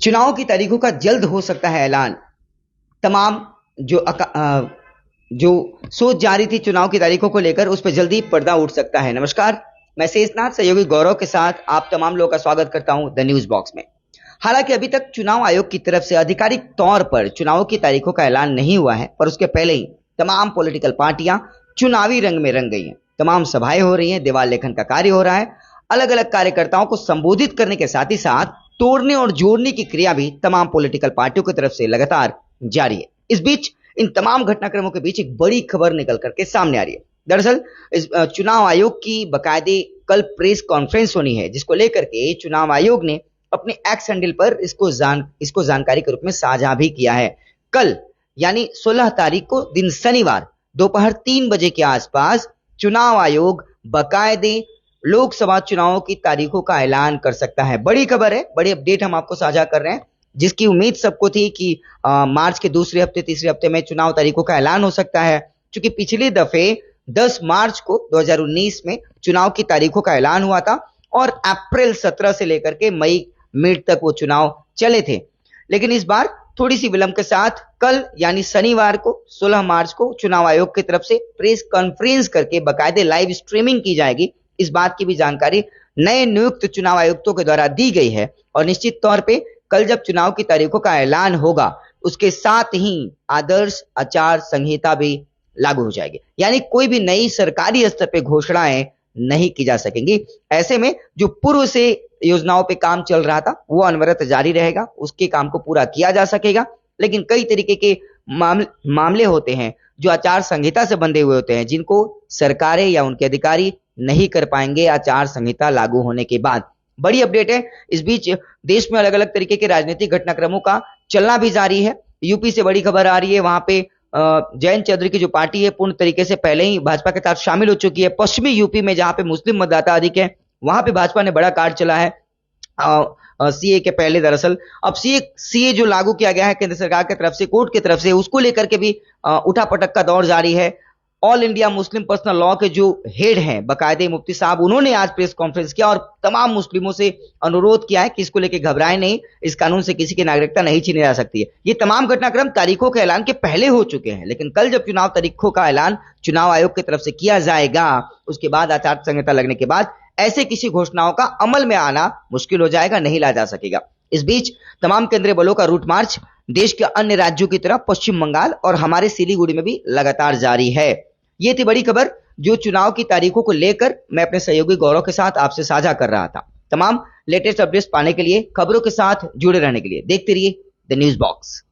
चुनाव की तारीखों का जल्द हो सकता है ऐलान। तमाम जो सोच जा रही थी चुनाव की तारीखों को लेकर, उस पर जल्दी पर्दा उठ सकता है। नमस्कार, मैं शेषनाथ सहयोगी गौरव के साथ आप तमाम लोगों का स्वागत करता हूं द न्यूज बॉक्स में। हालांकि अभी तक चुनाव आयोग की तरफ से आधिकारिक तौर पर चुनाव की तारीखों का ऐलान नहीं हुआ है, पर उसके पहले ही तमाम पॉलिटिकल पार्टियां चुनावी रंग में रंग गई हैं। तमाम सभाएं हो रही हैं, दीवार लेखन का कार्य हो रहा है, अलग अलग कार्यकर्ताओं को संबोधित करने के साथ ही साथ तोड़ने और जोड़ने की क्रिया भी तमाम पॉलिटिकल पार्टियों की तरफ से लगातार जारी है। इस बीच इन तमाम घटनाक्रमों के बीच एक बड़ी खबर निकल करके सामने आ रही है। दरअसल इस चुनाव आयोग की बाकायदे कल प्रेस कॉन्फ्रेंस होनी है, जिसको लेकर के चुनाव आयोग ने अपने एक्स हैंडल पर इसको जानकारी के रूप में साझा भी किया है। कल यानी 16 तारीख को दिन शनिवार दोपहर 3 बजे के आसपास चुनाव आयोग बाकायदे लोकसभा चुनावों की तारीखों का ऐलान कर सकता है। बड़ी खबर है, बड़ी अपडेट हम आपको साझा कर रहे हैं, जिसकी उम्मीद सबको थी कि मार्च के दूसरे हफ्ते तीसरे हफ्ते में चुनाव तारीखों का ऐलान हो सकता है, क्योंकि पिछले दफे 10 मार्च को 2019 में चुनाव की तारीखों का ऐलान हुआ था और अप्रैल 17 से लेकर के मई मिड तक वो चुनाव चले थे। लेकिन इस बार थोड़ी सी विलंब के साथ कल यानी शनिवार को 16 मार्च को चुनाव आयोग की तरफ से प्रेस कॉन्फ्रेंस करके बाकायदे लाइव स्ट्रीमिंग की जाएगी। इस बात की भी जानकारी नए नियुक्त चुनाव आयुक्तों के द्वारा दी गई है और निश्चित तौर पे कल जब चुनाव की तारीखों का ऐलान होगा, उसके साथ ही आदर्श आचार संहिता भी लागू हो जाएगी, यानी कोई भी नई सरकारी स्तर पे घोषणाएं नहीं की जा सकेंगी। ऐसे में जो पूर्व से योजनाओं पे काम चल रहा था वो अनवरत जारी रहेगा, उसके काम को पूरा किया जा सकेगा। लेकिन कई तरीके के मामले होते हैं जो आचार संहिता से बंधे हुए होते हैं, जिनको सरकारें या उनके अधिकारी नहीं कर पाएंगे आचार संहिता लागू होने के बाद। बड़ी अपडेट है। इस बीच देश में अलग अलग तरीके के राजनीतिक घटनाक्रमों का चलना भी जारी है। यूपी से बड़ी खबर आ रही है, वहां पे जयंत चौधरी की जो पार्टी है पूर्ण तरीके से पहले ही भाजपा के साथ शामिल हो चुकी है। पश्चिमी यूपी में जहां पे मुस्लिम मतदाता अधिक है, वहां पे भाजपा ने बड़ा कार्ड चला है सीए के पहले। दरअसल अब सीए जो लागू किया गया है केंद्र सरकार की तरफ से, कोर्ट की तरफ से, उसको लेकर के भी उठापटक का दौर जारी है। All India Muslim personal law के जो हेड हैं बाकायदे मुफ्ती साहब, उन्होंने आज प्रेस कॉन्फ्रेंस किया और तमाम मुस्लिमों से अनुरोध किया है कि इसको लेकर घबराएं नहीं, इस कानून से किसी की नागरिकता नहीं छीनी जा सकती है। ये तमाम घटनाक्रम तारीखों के ऐलान के पहले हो चुके हैं, लेकिन कल जब चुनाव तारीखों का ऐलान चुनाव आयोग की तरफ से किया जाएगा, उसके बाद आचार संहिता लगने के बाद ऐसे किसी घोषणाओं का अमल में आना मुश्किल हो जाएगा, नहीं ला जा सकेगा। इस बीच तमाम केंद्रीय बलों का रूट मार्च देश के अन्य राज्यों की तरह पश्चिम बंगाल और हमारे सिलीगुड़ी में भी लगातार जारी है। ये थी बड़ी खबर जो चुनाव की तारीखों को लेकर मैं अपने सहयोगी गौरव के साथ आपसे साझा कर रहा था। तमाम लेटेस्ट अपडेट्स पाने के लिए, खबरों के साथ जुड़े रहने के लिए देखते रहिए द न्यूज बॉक्स।